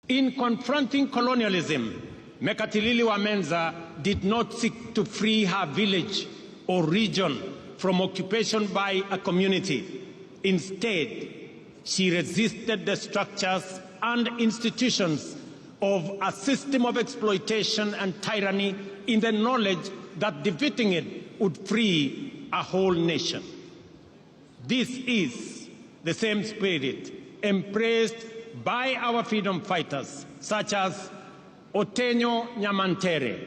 In confronting colonialism, Mekatilili Wamenza did not seek to free her village or region from occupation by a community. Instead, she resisted the structures and institutions of a system of exploitation and tyranny in the knowledge that defeating it would free a whole nation. This is the same spirit embraced by our freedom fighters, such as Otenyo Nyamantere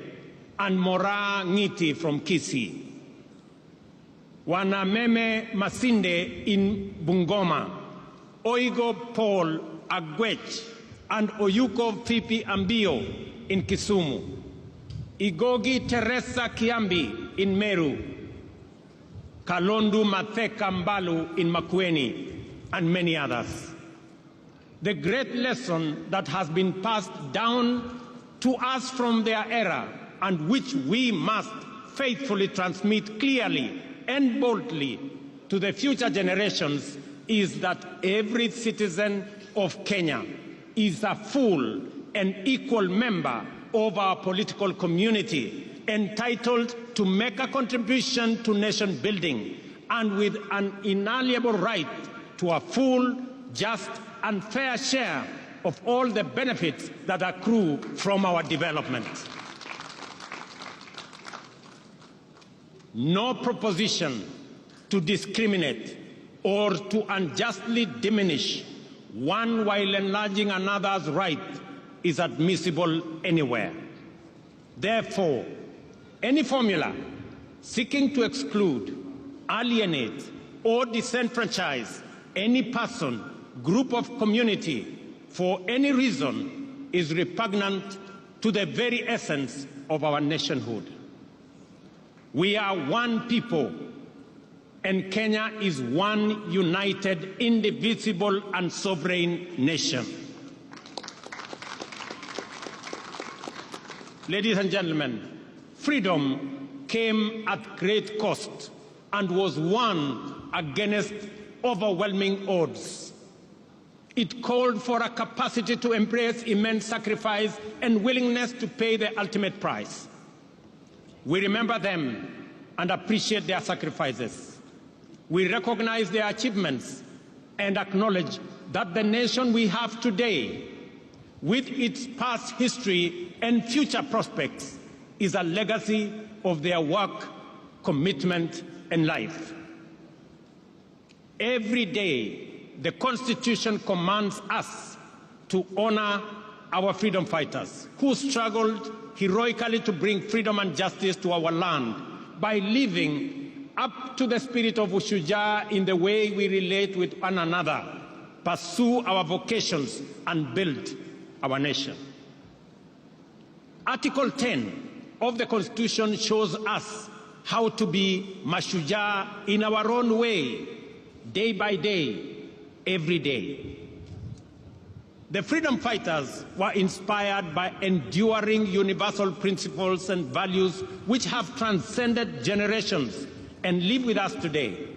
and Mora Ngiti from Kisii, Wanameme Masinde in Bungoma, Oigo Paul Agwech and Oyuko Fipi Ambio in Kisumu, Igogi Teresa Kiambi in Meru, Kalondu Matheka Mbalu in Makueni, and many others. The great lesson that has been passed down to us from their era and which we must faithfully transmit clearly and boldly to the future generations is that every citizen of Kenya is a full and equal member of our political community, entitled to make a contribution to nation building and with an inalienable right to a full, just, and fair share of all the benefits that accrue from our development. No proposition to discriminate or to unjustly diminish one while enlarging another's right is admissible anywhere. Therefore, any formula seeking to exclude, alienate, or disenfranchise any person, group of community for any reason is repugnant to the very essence of our nationhood. We are one people, and Kenya is one united, indivisible, and sovereign nation. Ladies and gentlemen, freedom came at great cost and was won against overwhelming odds. It called for a capacity to embrace immense sacrifice and willingness to pay the ultimate price. We remember them and appreciate their sacrifices. We recognize their achievements and acknowledge that the nation we have today, with its past history and future prospects, is a legacy of their work, commitment, and life. Every day, the Constitution commands us to honor our freedom fighters who struggled heroically to bring freedom and justice to our land by living up to the spirit of Ushujaa in the way we relate with one another, pursue our vocations, and build our nation. Article 10 of the Constitution shows us how to be Mashujaa in our own way, day by day, every day. The freedom fighters were inspired by enduring universal principles and values which have transcended generations and live with us today.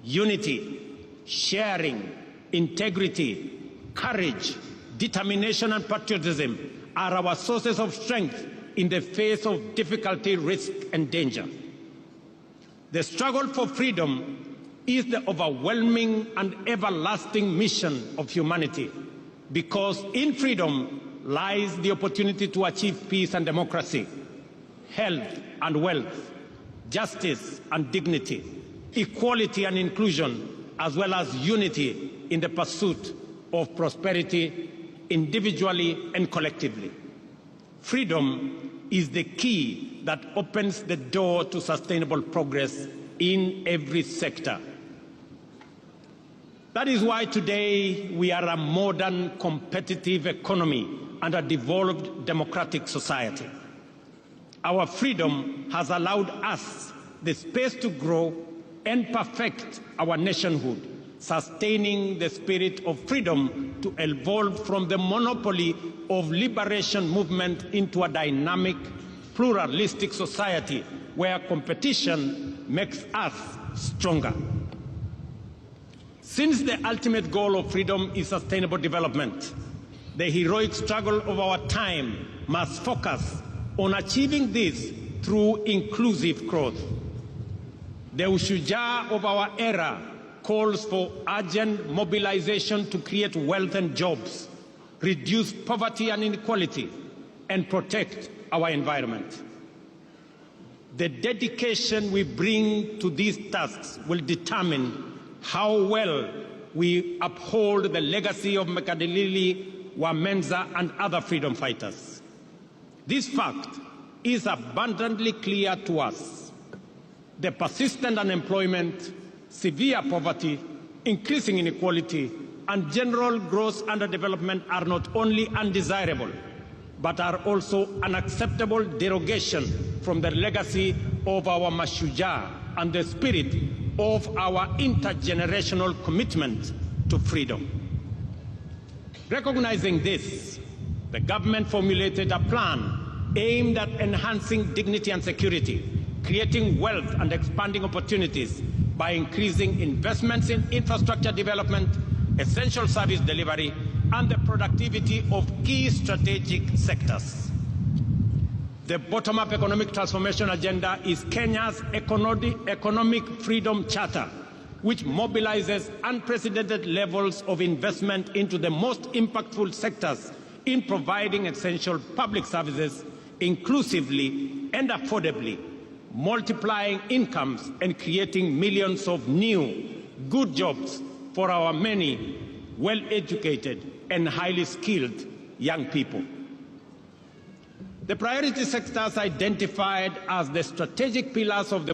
Unity, sharing, integrity, courage, determination, and patriotism are our sources of strength in the face of difficulty, risk, and danger. The struggle for freedom is the overwhelming and everlasting mission of humanity, because in freedom lies the opportunity to achieve peace and democracy, health and wealth, justice and dignity, equality and inclusion, as well as unity in the pursuit of prosperity individually and collectively. Freedom is the key that opens the door to sustainable progress in every sector. That is why today we are a modern, competitive economy and a devolved democratic society. Our freedom has allowed us the space to grow and perfect our nationhood, sustaining the spirit of freedom to evolve from the monopoly of liberation movement into a dynamic, pluralistic society where competition makes us stronger. Since the ultimate goal of freedom is sustainable development, The heroic struggle of our time must focus on achieving this through inclusive growth. The ushujaa of our era calls for urgent mobilization to create wealth and jobs, reduce poverty and inequality, and protect our environment. The dedication we bring to these tasks will determine how well we uphold the legacy of Mekadilili, Wamenza, and other freedom fighters. This fact is abundantly clear to us. The persistent unemployment, severe poverty, increasing inequality, and general gross underdevelopment are not only undesirable, but are also unacceptable derogation from the legacy of our Mashujaa and the spirit of our intergenerational commitment to freedom. Recognizing this, the government formulated a plan aimed at enhancing dignity and security, creating wealth and expanding opportunities by increasing investments in infrastructure development, essential service delivery, and the productivity of key strategic sectors. The bottom-up economic transformation agenda is Kenya's economic freedom charter, which mobilizes unprecedented levels of investment into the most impactful sectors in providing essential public services inclusively and affordably, multiplying incomes and creating millions of new, good jobs for our many well-educated and highly skilled young people. The priority sectors identified as the strategic pillars of the